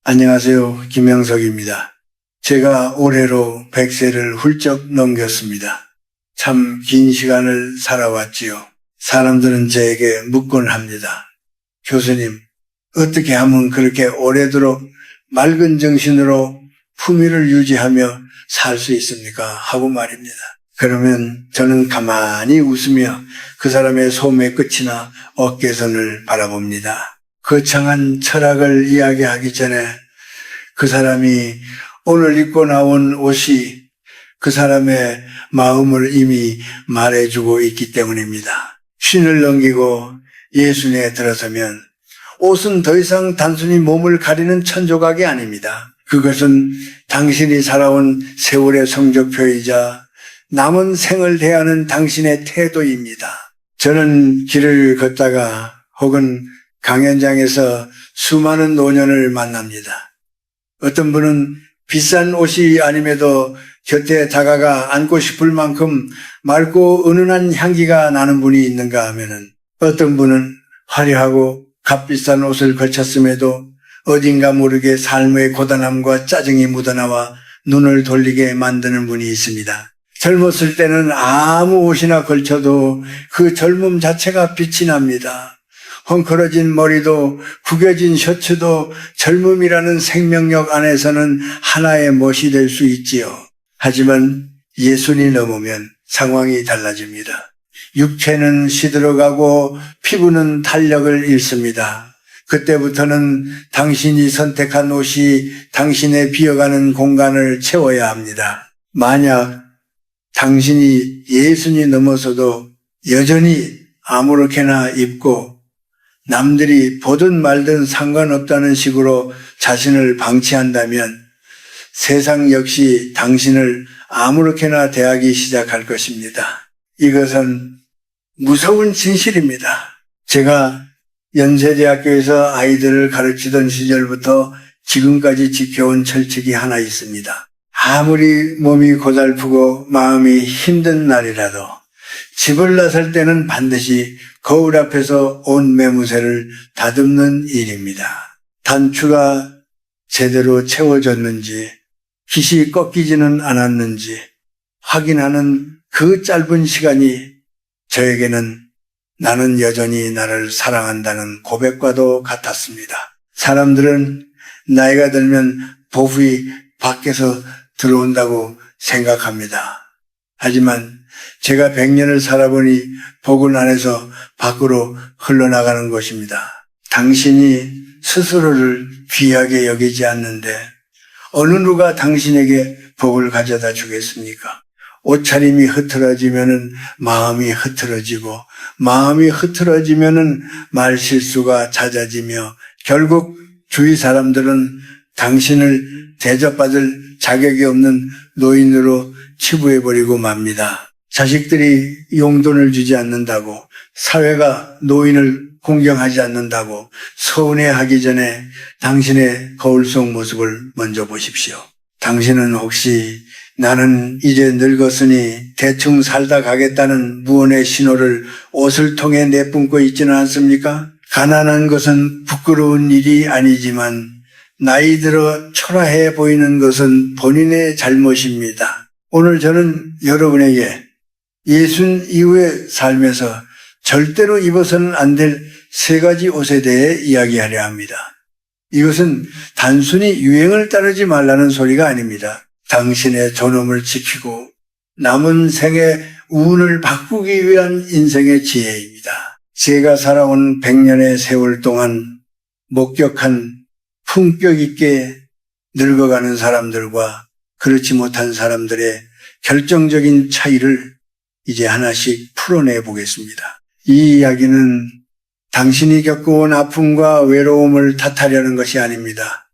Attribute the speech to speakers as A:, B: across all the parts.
A: 안녕하세요. 김영석입니다. 제가 올해로 100세를 훌쩍 넘겼습니다. 참 긴 시간을 살아왔지요. 사람들은 저에게 묻곤 합니다. 교수님, 어떻게 하면 그렇게 오래도록 맑은 정신으로 품위를 유지하며 살 수 있습니까? 하고 말입니다. 그러면 저는 가만히 웃으며 그 사람의 소매 끝이나 어깨선을 바라봅니다. 거창한 철학을 이야기하기 전에 그 사람이 오늘 입고 나온 옷이 그 사람의 마음을 이미 말해주고 있기 때문입니다. 쉰을 넘기고 예순에 들어서면 옷은 더 이상 단순히 몸을 가리는 천조각이 아닙니다. 그것은 당신이 살아온 세월의 성적표이자 남은 생을 대하는 당신의 태도입니다. 저는 길을 걷다가 혹은 강연장에서 수많은 노년을 만납니다. 어떤 분은 비싼 옷이 아님에도 곁에 다가가 안고 싶을 만큼 맑고 은은한 향기가 나는 분이 있는가 하면은 어떤 분은 화려하고 값비싼 옷을 걸쳤음에도 어딘가 모르게 삶의 고단함과 짜증이 묻어나와 눈을 돌리게 만드는 분이 있습니다. 젊었을 때는 아무 옷이나 걸쳐도 그 젊음 자체가 빛이 납니다. 헝클어진 머리도 구겨진 셔츠도 젊음이라는 생명력 안에서는 하나의 멋이 될 수 있지요. 하지만 예순이 넘으면 상황이 달라집니다. 육체는 시들어가고 피부는 탄력을 잃습니다. 그때부터는 당신이 선택한 옷이 당신의 비어가는 공간을 채워야 합니다. 만약 당신이 예순이 넘어서도 여전히 아무렇게나 입고 남들이 보든 말든 상관없다는 식으로 자신을 방치한다면 세상 역시 당신을 아무렇게나 대하기 시작할 것입니다. 이것은 무서운 진실입니다. 제가 연세대학교에서 아이들을 가르치던 시절부터 지금까지 지켜온 철칙이 하나 있습니다. 아무리 몸이 고달프고 마음이 힘든 날이라도 집을 나설 때는 반드시 거울 앞에서 옷 매무새를 다듬는 일입니다. 단추가 제대로 채워졌는지 깃이 꺾이지는 않았는지 확인하는 그 짧은 시간이 저에게는 나는 여전히 나를 사랑한다는 고백과도 같았습니다. 사람들은 나이가 들면 복이 밖에서 들어온다고 생각합니다. 하지만 제가 100년을 살아보니 복은 안에서 밖으로 흘러나가는 것입니다. 당신이 스스로를 귀하게 여기지 않는데 어느 누가 당신에게 복을 가져다 주겠습니까? 옷차림이 흐트러지면은 마음이 흐트러지고 마음이 흐트러지면은 말실수가 잦아지며 결국 주위 사람들은 당신을 대접받을 자격이 없는 노인으로 치부해버리고 맙니다. 자식들이 용돈을 주지 않는다고, 사회가 노인을 공경하지 않는다고 서운해하기 전에 당신의 거울 속 모습을 먼저 보십시오. 당신은 혹시 나는 이제 늙었으니 대충 살다 가겠다는 무언의 신호를 옷을 통해 내뿜고 있지는 않습니까? 가난한 것은 부끄러운 일이 아니지만 나이 들어 초라해 보이는 것은 본인의 잘못입니다. 오늘 저는 여러분에게 예순 이후의 삶에서 절대로 입어서는 안 될 3가지 옷에 대해 이야기하려 합니다. 이것은 단순히 유행을 따르지 말라는 소리가 아닙니다. 당신의 존엄을 지키고 남은 생의 운을 바꾸기 위한 인생의 지혜입니다. 제가 살아온 100년의 세월 동안 목격한 품격 있게 늙어가는 사람들과 그렇지 못한 사람들의 결정적인 차이를 이제 하나씩 풀어내 보겠습니다. 이 이야기는 당신이 겪어온 아픔과 외로움을 탓하려는 것이 아닙니다.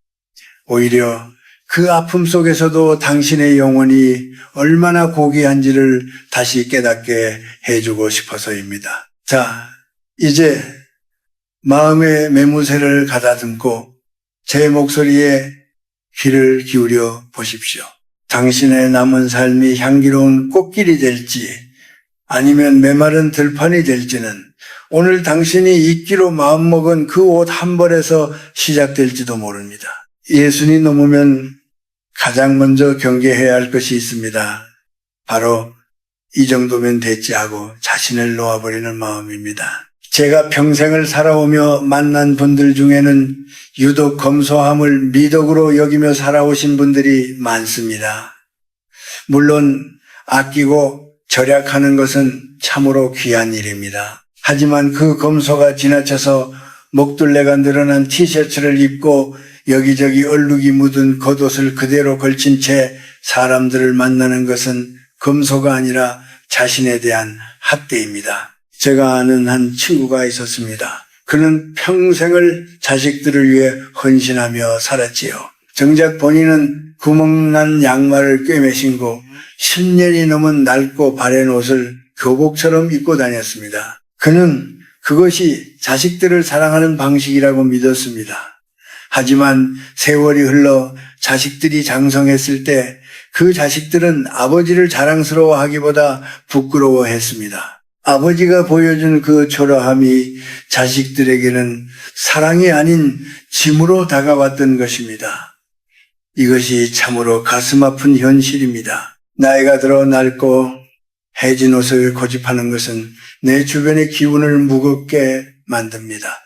A: 오히려 그 아픔 속에서도 당신의 영혼이 얼마나 고귀한지를 다시 깨닫게 해주고 싶어서입니다. 자, 이제 마음의 매무새를 가다듬고 제 목소리에 귀를 기울여 보십시오. 당신의 남은 삶이 향기로운 꽃길이 될지 아니면 메마른 들판이 될지는 오늘 당신이 입기로 마음먹은 그 옷 한 벌에서 시작될지도 모릅니다. 예순이 넘으면 가장 먼저 경계해야 할 것이 있습니다. 바로 이 정도면 됐지 하고 자신을 놓아버리는 마음입니다. 제가 평생을 살아오며 만난 분들 중에는 유독 검소함을 미덕으로 여기며 살아오신 분들이 많습니다. 물론 아끼고 절약하는 것은 참으로 귀한 일입니다. 하지만 그 검소가 지나쳐서 목둘레가 늘어난 티셔츠를 입고 여기저기 얼룩이 묻은 겉옷을 그대로 걸친 채 사람들을 만나는 것은 검소가 아니라 자신에 대한 학대입니다. 제가 아는 한 친구가 있었습니다. 그는 평생을 자식들을 위해 헌신하며 살았지요. 정작 본인은 구멍난 양말을 꿰매 신고 10년이 넘은 낡고 바랜 옷을 교복처럼 입고 다녔습니다. 그는 그것이 자식들을 사랑하는 방식이라고 믿었습니다. 하지만 세월이 흘러 자식들이 장성했을 때 그 자식들은 아버지를 자랑스러워하기보다 부끄러워했습니다. 아버지가 보여준 그 초라함이 자식들에게는 사랑이 아닌 짐으로 다가왔던 것입니다. 이것이 참으로 가슴 아픈 현실입니다. 나이가 들어 낡고 해진 옷을 고집하는 것은 내 주변의 기운을 무겁게 만듭니다.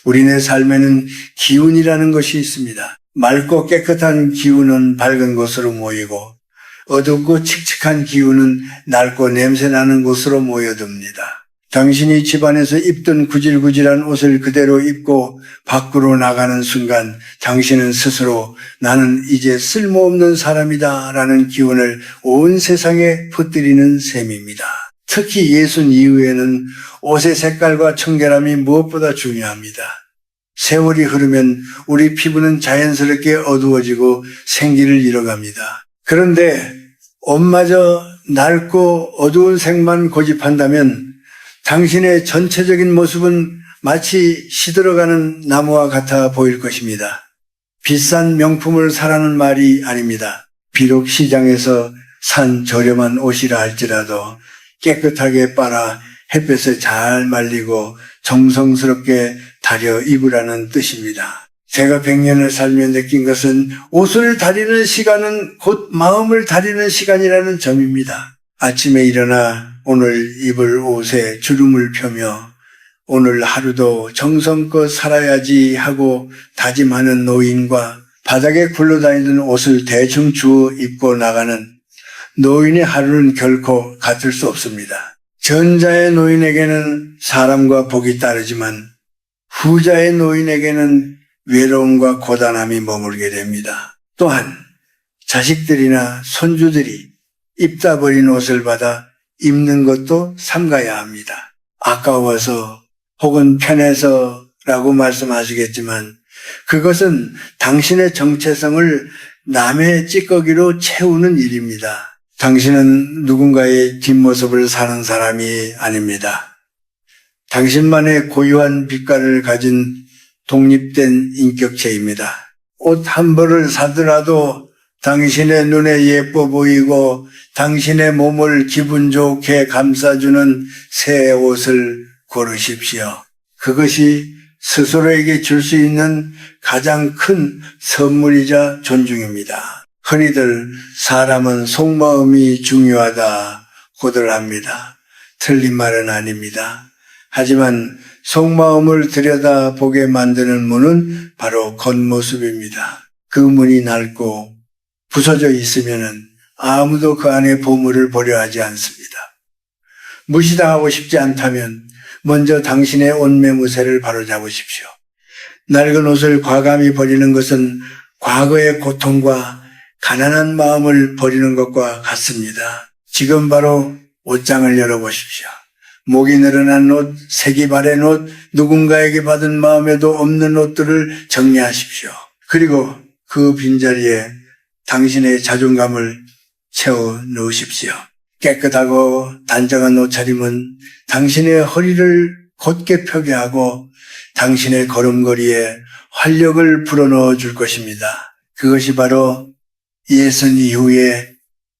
A: 우리네 삶에는 기운이라는 것이 있습니다. 맑고 깨끗한 기운은 밝은 곳으로 모이고 어둡고 칙칙한 기운은 낡고 냄새나는 곳으로 모여듭니다. 당신이 집안에서 입던 구질구질한 옷을 그대로 입고 밖으로 나가는 순간 당신은 스스로 나는 이제 쓸모없는 사람이다 라는 기운을 온 세상에 퍼뜨리는 셈입니다. 특히 예순 이후에는 옷의 색깔과 청결함이 무엇보다 중요합니다. 세월이 흐르면 우리 피부는 자연스럽게 어두워지고 생기를 잃어갑니다. 그런데 옷마저 낡고 어두운 색만 고집한다면 당신의 전체적인 모습은 마치 시들어가는 나무와 같아 보일 것입니다. 비싼 명품을 사라는 말이 아닙니다. 비록 시장에서 산 저렴한 옷이라 할지라도 깨끗하게 빨아 햇볕에 잘 말리고 정성스럽게 다려 입으라는 뜻입니다. 제가 100년을 살며 느낀 것은 옷을 다리는 시간은 곧 마음을 다리는 시간이라는 점입니다. 아침에 일어나 오늘 입을 옷에 주름을 펴며 오늘 하루도 정성껏 살아야지 하고 다짐하는 노인과 바닥에 굴러다니는 옷을 대충 주워 입고 나가는 노인의 하루는 결코 같을 수 없습니다. 전자의 노인에게는 사람과 복이 따르지만 후자의 노인에게는 외로움과 고단함이 머물게 됩니다. 또한 자식들이나 손주들이 입다 버린 옷을 받아 입는 것도 삼가야 합니다. 아까워서 혹은 편해서라고 말씀하시겠지만 그것은 당신의 정체성을 남의 찌꺼기로 채우는 일입니다. 당신은 누군가의 뒷모습을 사는 사람이 아닙니다. 당신만의 고유한 빛깔을 가진 독립된 인격체입니다. 옷 한 벌을 사더라도 당신의 눈에 예뻐 보이고 당신의 몸을 기분 좋게 감싸주는 새 옷을 고르십시오. 그것이 스스로에게 줄 수 있는 가장 큰 선물이자 존중입니다. 흔히들 사람은 속마음이 중요하다고들 합니다. 틀린 말은 아닙니다. 하지만 속마음을 들여다보게 만드는 문은 바로 겉모습입니다. 그 문이 낡고 부서져 있으면 아무도 그 안에 보물을 보려 하지 않습니다. 무시당하고 싶지 않다면 먼저 당신의 옷매무새를 바로잡으십시오. 낡은 옷을 과감히 버리는 것은 과거의 고통과 가난한 마음을 버리는 것과 같습니다. 지금 바로 옷장을 열어보십시오. 목이 늘어난 옷, 색이 바랜 옷, 누군가에게 받은 마음에도 없는 옷들을 정리하십시오. 그리고 그 빈자리에 당신의 자존감을 채워 넣으십시오. 깨끗하고 단정한 옷차림은 당신의 허리를 곧게 펴게 하고 당신의 걸음걸이에 활력을 불어넣어 줄 것입니다. 그것이 바로 예순 이후에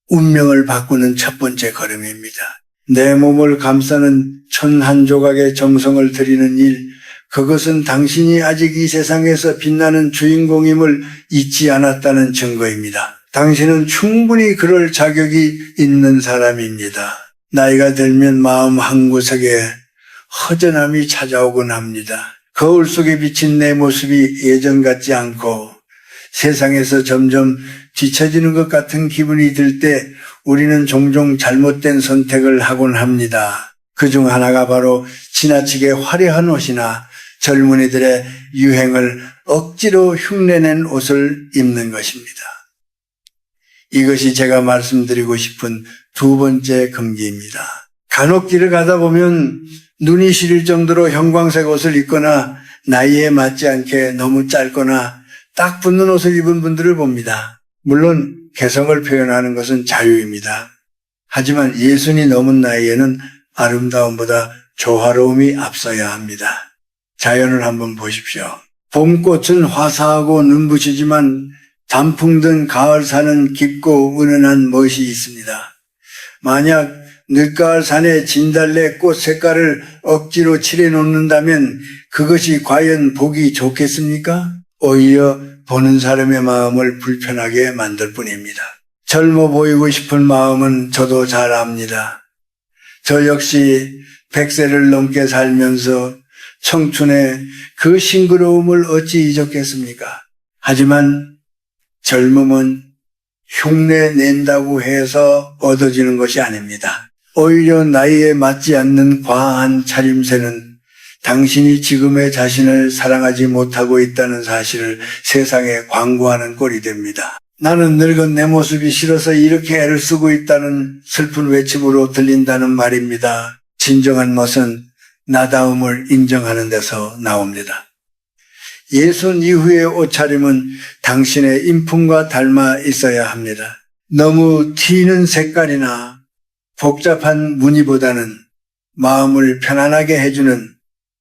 A: 운명을 바꾸는 첫 번째 걸음입니다. 내 몸을 감싸는 천 한 조각의 정성을 들이는 일, 그것은 당신이 아직 이 세상에서 빛나는 주인공임을 잊지 않았다는 증거입니다. 당신은 충분히 그럴 자격이 있는 사람입니다. 나이가 들면 마음 한구석에 허전함이 찾아오곤 합니다. 거울 속에 비친 내 모습이 예전 같지 않고 세상에서 점점 뒤처지는 것 같은 기분이 들 때 우리는 종종 잘못된 선택을 하곤 합니다. 그중 하나가 바로 지나치게 화려한 옷이나 젊은이들의 유행을 억지로 흉내낸 옷을 입는 것입니다. 이것이 제가 말씀드리고 싶은 두 번째 금기입니다. 간혹 길을 가다 보면 눈이 시릴 정도로 형광색 옷을 입거나 나이에 맞지 않게 너무 짧거나 딱 붙는 옷을 입은 분들을 봅니다. 물론 개성을 표현하는 것은 자유입니다. 하지만 예순이 넘은 나이에는 아름다움보다 조화로움이 앞서야 합니다. 자연을 한번 보십시오. 봄꽃은 화사하고 눈부시지만 단풍 든 가을산은 깊고 은은한 멋이 있습니다. 만약 늦가을 산에 진달래 꽃 색깔을 억지로 칠해 놓는다면 그것이 과연 보기 좋겠습니까? 오히려 보는 사람의 마음을 불편하게 만들 뿐입니다. 젊어 보이고 싶은 마음은 저도 잘 압니다. 저 역시 100세를 넘게 살면서 청춘의 그 싱그러움을 어찌 잊었겠습니까? 하지만 젊음은 흉내 낸다고 해서 얻어지는 것이 아닙니다. 오히려 나이에 맞지 않는 과한 차림새는 당신이 지금의 자신을 사랑하지 못하고 있다는 사실을 세상에 광고하는 꼴이 됩니다. 나는 늙은 내 모습이 싫어서 이렇게 애를 쓰고 있다는 슬픈 외침으로 들린다는 말입니다. 진정한 멋은 나다움을 인정하는 데서 나옵니다. 예순 이후의 옷차림은 당신의 인품과 닮아 있어야 합니다. 너무 튀는 색깔이나 복잡한 무늬보다는 마음을 편안하게 해주는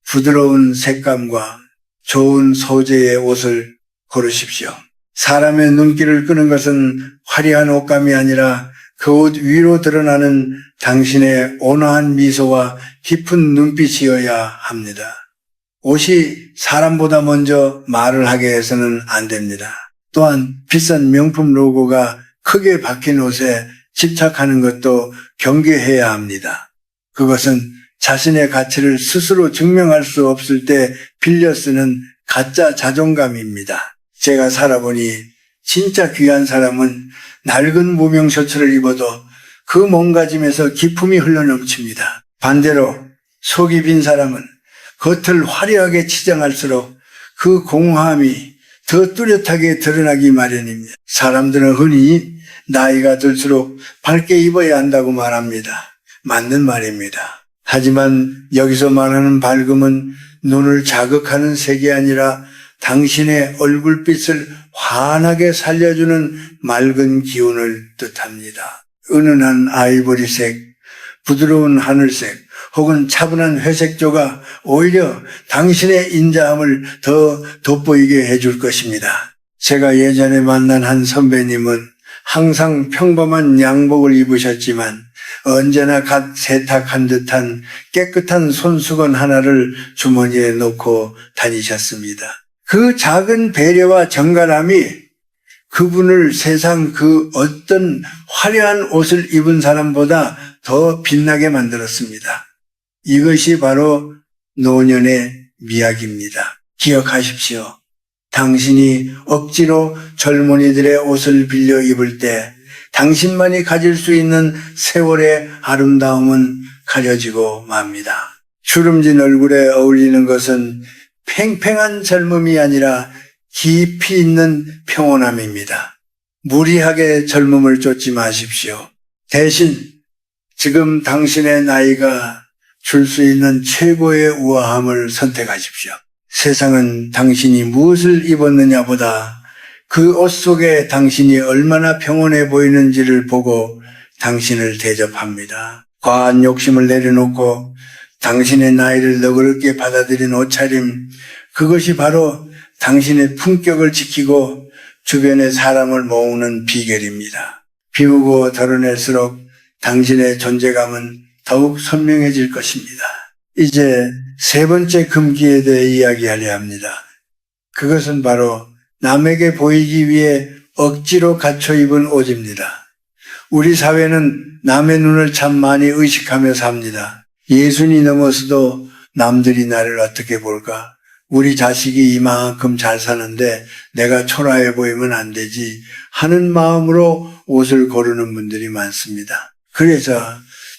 A: 부드러운 색감과 좋은 소재의 옷을 고르십시오. 사람의 눈길을 끄는 것은 화려한 옷감이 아니라 그 옷 위로 드러나는 당신의 온화한 미소와 깊은 눈빛이어야 합니다. 옷이 사람보다 먼저 말을 하게 해서는 안 됩니다. 또한 비싼 명품 로고가 크게 박힌 옷에 집착하는 것도 경계해야 합니다. 그것은 자신의 가치를 스스로 증명할 수 없을 때 빌려 쓰는 가짜 자존감입니다. 제가 살아보니 진짜 귀한 사람은 낡은 무명 셔츠를 입어도 그 몸가짐에서 기품이 흘러넘칩니다. 반대로 속이 빈 사람은 겉을 화려하게 치장할수록 그 공허함이 더 뚜렷하게 드러나기 마련입니다. 사람들은 흔히 나이가 들수록 밝게 입어야 한다고 말합니다. 맞는 말입니다. 하지만 여기서 말하는 밝음은 눈을 자극하는 색이 아니라 당신의 얼굴빛을 환하게 살려주는 맑은 기운을 뜻합니다. 은은한 아이보리색, 부드러운 하늘색, 혹은 차분한 회색조가 오히려 당신의 인자함을 더 돋보이게 해줄 것입니다. 제가 예전에 만난 한 선배님은 항상 평범한 양복을 입으셨지만 언제나 갓 세탁한 듯한 깨끗한 손수건 하나를 주머니에 넣고 다니셨습니다. 그 작은 배려와 정갈함이 그분을 세상 그 어떤 화려한 옷을 입은 사람보다 더 빛나게 만들었습니다. 이것이 바로 노년의 미학입니다. 기억하십시오. 당신이 억지로 젊은이들의 옷을 빌려 입을 때 당신만이 가질 수 있는 세월의 아름다움은 가려지고 맙니다. 주름진 얼굴에 어울리는 것은 팽팽한 젊음이 아니라 깊이 있는 평온함입니다. 무리하게 젊음을 쫓지 마십시오. 대신 지금 당신의 나이가 줄 수 있는 최고의 우아함을 선택하십시오. 세상은 당신이 무엇을 입었느냐보다 그 옷 속에 당신이 얼마나 평온해 보이는지를 보고 당신을 대접합니다. 과한 욕심을 내려놓고 당신의 나이를 너그럽게 받아들인 옷차림, 그것이 바로 당신의 품격을 지키고 주변의 사람을 모으는 비결입니다. 비우고 덜어낼수록 당신의 존재감은 더욱 선명해질 것입니다. 이제 세 번째 금기에 대해 이야기하려 합니다. 그것은 바로 남에게 보이기 위해 억지로 갖춰 입은 옷입니다. 우리 사회는 남의 눈을 참 많이 의식하며 삽니다. 예순이 넘어서도 남들이 나를 어떻게 볼까? 우리 자식이 이만큼 잘 사는데 내가 초라해 보이면 안 되지 하는 마음으로 옷을 고르는 분들이 많습니다. 그래서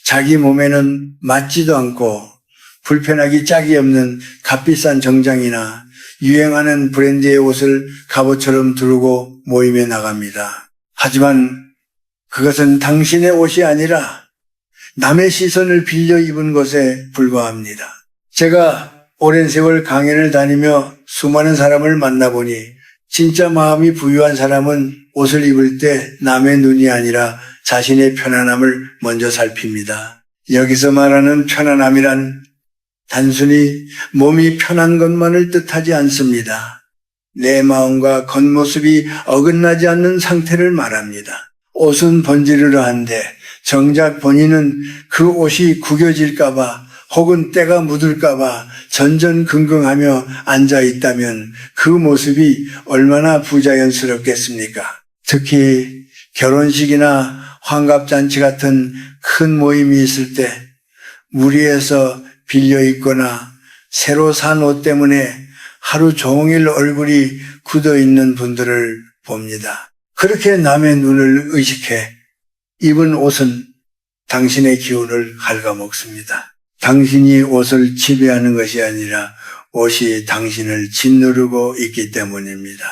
A: 자기 몸에는 맞지도 않고 불편하기 짝이 없는 값비싼 정장이나 유행하는 브랜드의 옷을 갑옷처럼 두르고 모임에 나갑니다. 하지만 그것은 당신의 옷이 아니라 남의 시선을 빌려 입은 것에 불과합니다. 제가 오랜 세월 강연을 다니며 수많은 사람을 만나보니 진짜 마음이 부유한 사람은 옷을 입을 때 남의 눈이 아니라 자신의 편안함을 먼저 살핍니다. 여기서 말하는 편안함이란 단순히 몸이 편한 것만을 뜻하지 않습니다. 내 마음과 겉모습이 어긋나지 않는 상태를 말합니다. 옷은 번지르르한데 정작 본인은 그 옷이 구겨질까봐 혹은 때가 묻을까봐 전전긍긍하며 앉아있다면 그 모습이 얼마나 부자연스럽겠습니까? 특히 결혼식이나 환갑잔치 같은 큰 모임이 있을 때 무리해서 빌려 입거나 새로 산 옷 때문에 하루 종일 얼굴이 굳어 있는 분들을 봅니다. 그렇게 남의 눈을 의식해 입은 옷은 당신의 기운을 갉아먹습니다. 당신이 옷을 지배하는 것이 아니라 옷이 당신을 짓누르고 있기 때문입니다.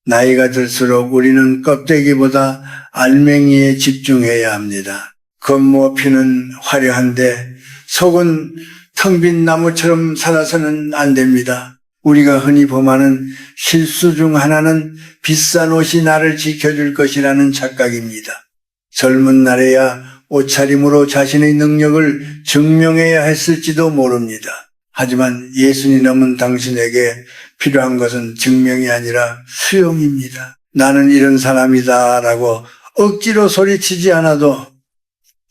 A: 나이가 들수록 우리는 껍데기보다 알맹이에 집중해야 합니다. 겉모피는 화려한데 속은 텅 빈 나무처럼 살아서는 안 됩니다. 우리가 흔히 범하는 실수 중 하나는 비싼 옷이 나를 지켜줄 것이라는 착각입니다. 젊은 날에야 옷차림으로 자신의 능력을 증명해야 했을지도 모릅니다. 하지만 예순이 넘은 당신에게 필요한 것은 증명이 아니라 수용입니다. 나는 이런 사람이다 라고 억지로 소리치지 않아도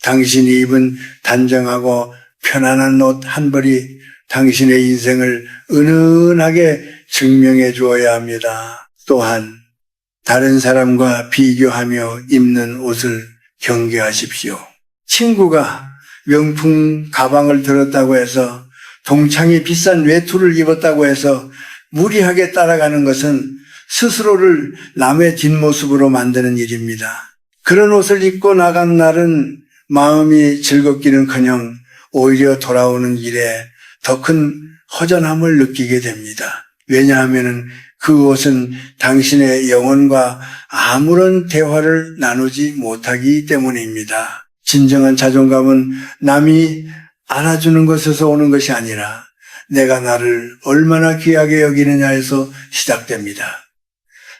A: 당신이 입은 단정하고 편안한 옷 한 벌이 당신의 인생을 은은하게 증명해 주어야 합니다. 또한 다른 사람과 비교하며 입는 옷을 경계하십시오. 친구가 명품 가방을 들었다고 해서 동창이 비싼 외투를 입었다고 해서 무리하게 따라가는 것은 스스로를 남의 뒷모습으로 만드는 일입니다. 그런 옷을 입고 나간 날은 마음이 즐겁기는커녕 오히려 돌아오는 길에 더 큰 허전함을 느끼게 됩니다. 왜냐하면 그 옷은 당신의 영혼과 아무런 대화를 나누지 못하기 때문입니다. 진정한 자존감은 남이 안아주는 것에서 오는 것이 아니라 내가 나를 얼마나 귀하게 여기느냐에서 시작됩니다.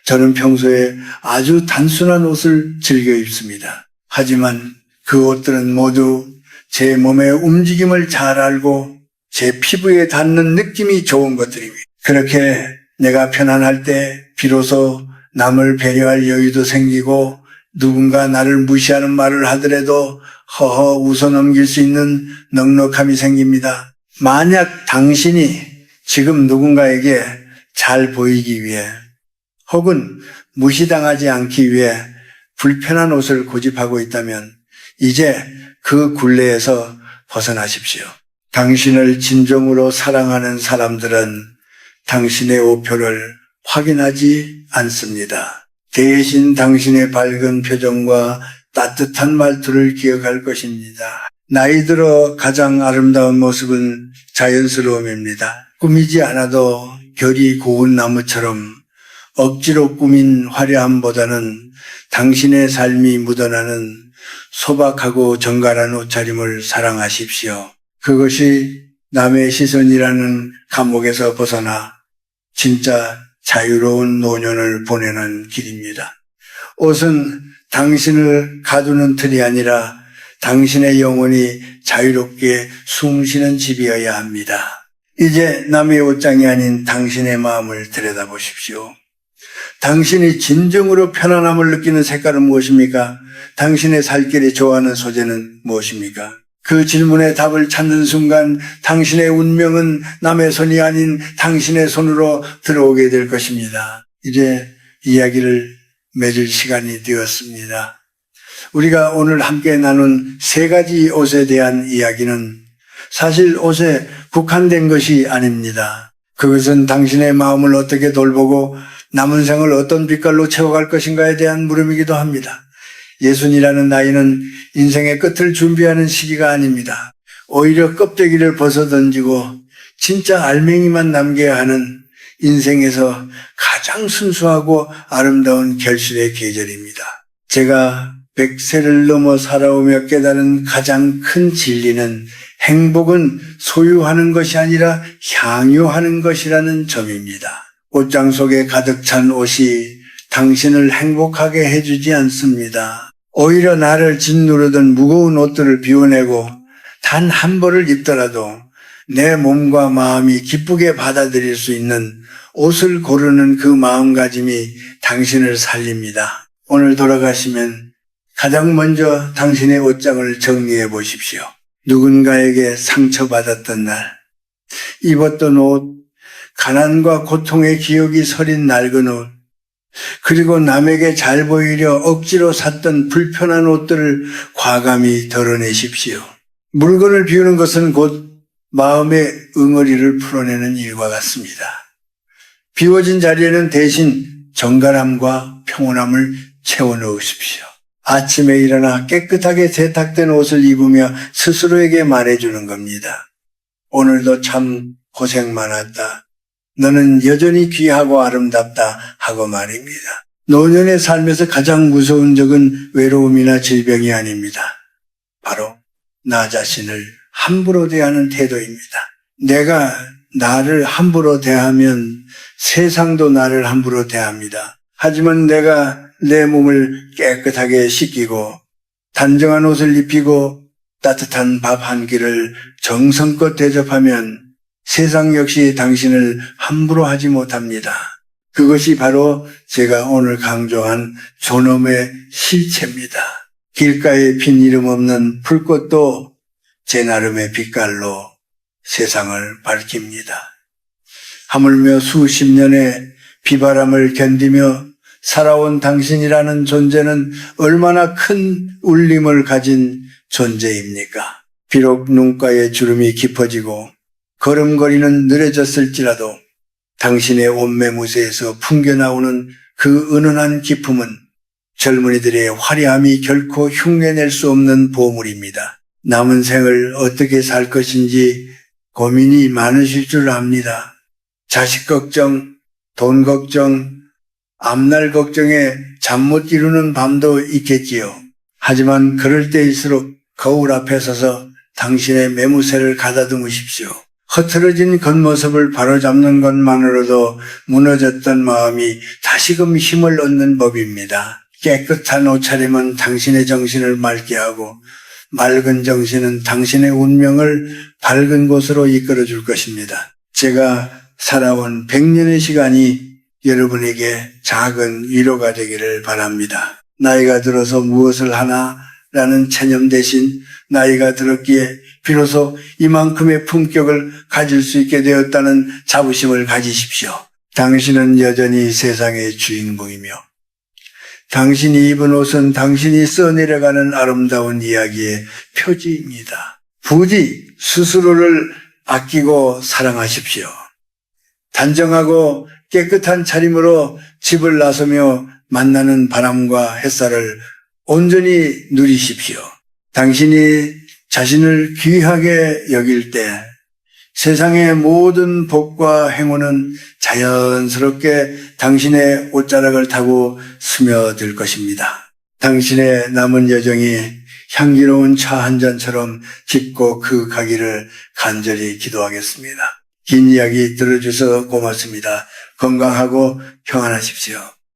A: 저는 평소에 아주 단순한 옷을 즐겨 입습니다. 하지만 그 옷들은 모두 제 몸의 움직임을 잘 알고 제 피부에 닿는 느낌이 좋은 것들입니다. 그렇게 내가 편안할 때 비로소 남을 배려할 여유도 생기고 누군가 나를 무시하는 말을 하더라도 허허 웃어넘길 수 있는 넉넉함이 생깁니다. 만약 당신이 지금 누군가에게 잘 보이기 위해 혹은 무시당하지 않기 위해 불편한 옷을 고집하고 있다면 이제 그 굴레에서 벗어나십시오. 당신을 진정으로 사랑하는 사람들은 당신의 우표를 확인하지 않습니다. 대신 당신의 밝은 표정과 따뜻한 말투를 기억할 것입니다. 나이 들어 가장 아름다운 모습은 자연스러움입니다. 꾸미지 않아도 결이 고운 나무처럼 억지로 꾸민 화려함보다는 당신의 삶이 묻어나는 소박하고 정갈한 옷차림을 사랑하십시오. 그것이 남의 시선이라는 감옥에서 벗어나 진짜 자유로운 노년을 보내는 길입니다. 옷은 당신을 가두는 틀이 아니라 당신의 영혼이 자유롭게 숨쉬는 집이어야 합니다. 이제 남의 옷장이 아닌 당신의 마음을 들여다보십시오. 당신이 진정으로 편안함을 느끼는 색깔은 무엇입니까? 당신의 살길이 좋아하는 소재는 무엇입니까? 그 질문에 답을 찾는 순간 당신의 운명은 남의 손이 아닌 당신의 손으로 들어오게 될 것입니다. 이제 이야기를 맺을 시간이 되었습니다. 우리가 오늘 함께 나눈 세 가지 옷에 대한 이야기는 사실 옷에 국한된 것이 아닙니다. 그것은 당신의 마음을 어떻게 돌보고 남은 생을 어떤 빛깔로 채워갈 것인가에 대한 물음이기도 합니다. 예순이라는 나이는 인생의 끝을 준비하는 시기가 아닙니다. 오히려 껍데기를 벗어던지고 진짜 알맹이만 남겨야 하는 인생에서 가장 순수하고 아름다운 결실의 계절입니다. 제가 100세를 넘어 살아오며 깨달은 가장 큰 진리는 행복은 소유하는 것이 아니라 향유하는 것이라는 점입니다. 옷장 속에 가득 찬 옷이 당신을 행복하게 해주지 않습니다. 오히려 나를 짓누르던 무거운 옷들을 비워내고 단 한 벌을 입더라도 내 몸과 마음이 기쁘게 받아들일 수 있는 옷을 고르는 그 마음가짐이 당신을 살립니다. 오늘 돌아가시면 가장 먼저 당신의 옷장을 정리해 보십시오. 누군가에게 상처받았던 날, 입었던 옷, 가난과 고통의 기억이 서린 낡은 옷, 그리고 남에게 잘 보이려 억지로 샀던 불편한 옷들을 과감히 덜어내십시오. 물건을 비우는 것은 곧 마음의 응어리를 풀어내는 일과 같습니다. 비워진 자리에는 대신 정갈함과 평온함을 채워넣으십시오. 아침에 일어나 깨끗하게 세탁된 옷을 입으며 스스로에게 말해주는 겁니다. 오늘도 참 고생 많았다. 너는 여전히 귀하고 아름답다 하고 말입니다. 노년의 삶에서 가장 무서운 적은 외로움이나 질병이 아닙니다. 바로 나 자신을 함부로 대하는 태도입니다. 내가 나를 함부로 대하면 세상도 나를 함부로 대합니다. 하지만 내가 내 몸을 깨끗하게 씻기고 단정한 옷을 입히고 따뜻한 밥 한 끼를 정성껏 대접하면 세상 역시 당신을 함부로 하지 못합니다. 그것이 바로 제가 오늘 강조한 존엄의 실체입니다. 길가에 핀 이름 없는 풀꽃도 제 나름의 빛깔로 세상을 밝힙니다. 하물며 수십 년의 비바람을 견디며 살아온 당신이라는 존재는 얼마나 큰 울림을 가진 존재입니까? 비록 눈가에 주름이 깊어지고 걸음걸이는 느려졌을지라도 당신의 옷매무새에서 풍겨나오는 그 은은한 기품은 젊은이들의 화려함이 결코 흉내낼 수 없는 보물입니다. 남은 생을 어떻게 살 것인지 고민이 많으실 줄 압니다. 자식 걱정, 돈 걱정, 앞날 걱정에 잠 못 이루는 밤도 있겠지요. 하지만 그럴 때일수록 거울 앞에 서서 당신의 매무새를 가다듬으십시오. 흐트러진 겉모습을 바로잡는 것만으로도 무너졌던 마음이 다시금 힘을 얻는 법입니다. 깨끗한 옷차림은 당신의 정신을 맑게 하고 맑은 정신은 당신의 운명을 밝은 곳으로 이끌어 줄 것입니다. 제가 살아온 100년의 시간이 여러분에게 작은 위로가 되기를 바랍니다. 나이가 들어서 무엇을 하나라는 체념 대신 나이가 들었기에 비로소 이만큼의 품격을 가질 수 있게 되었다는 자부심을 가지십시오. 당신은 여전히 세상의 주인공이며 당신이 입은 옷은 당신이 써내려가는 아름다운 이야기의 표지입니다. 부디 스스로를 아끼고 사랑하십시오. 단정하고 깨끗한 차림으로 집을 나서며 만나는 바람과 햇살을 온전히 누리십시오. 당신이 자신을 귀하게 여길 때 세상의 모든 복과 행운은 자연스럽게 당신의 옷자락을 타고 스며들 것입니다. 당신의 남은 여정이 향기로운 차 한 잔처럼 깊고 그윽하기를 간절히 기도하겠습니다. 긴 이야기 들어주셔서 고맙습니다. 건강하고 평안하십시오.